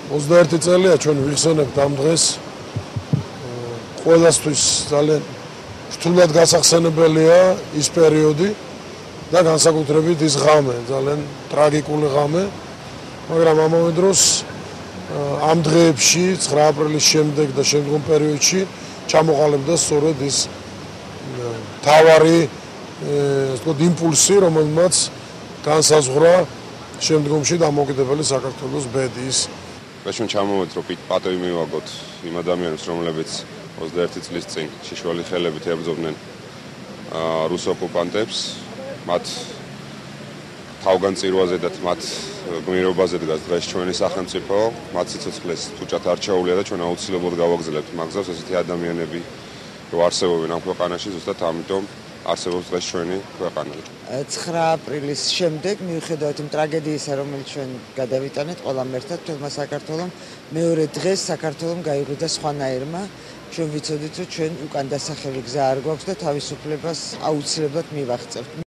21 წელია ჩვენ ვიხსენებთ ამ დღეს. ყველასთვის ძალიან რთულად გასახსენებელია ის პერიოდი და განსაკუთრებით ის ღამე, ძალიან ტრაგიკული ღამე, მაგრამ ამავე დროს ამ დღეებში 9 აპრილის შემდეგ და შემდგომ პერიოდში ჩამოყალიბდა სწორედ ის თავარი იმპულსი, რომელმაც განსაზღვრა შემდგომში დამოუკიდებელი საქართველოს ბედის. ჩვენ ჩამოვედი, რომ პატივი მივაგოთ იმ ადამიანებს, რომლებიც 21 წლის წინ შიშველი ხელებით ებრძოდნენ რუს ოკუპანტებს, მათ თავგანწირვაზე და მათ გმირობაზე დგას დღეს ჩვენი სახელმწიფო, მათ სიცოცხლეს თუჭად არ ჩაუვლია და ჩვენ აუცილებლად გავაგზავნებთ მაგზავს ესეთი ადამიანები, რომ არსებობენ ამ ქვეყანაში, ზუსტად ამიტომ არსებობს დღეს ჩვენი ქვეყანა. 9 აპრილის შემდეგ მიუხედავად იმ ტრაგედიისა, რომელიც ჩვენ გადავიტანეთ ყველამ ერთად თელმა საქართველომ, მეორე დღეს საქართველომ გაიღვიძა სხვანაირმა. ჩვენ ვიცოდით, რომ ჩვენ უკან დასახელი გზა არ გვაქვს და თავისუფლებას აუცილებლად მივაღწევთ.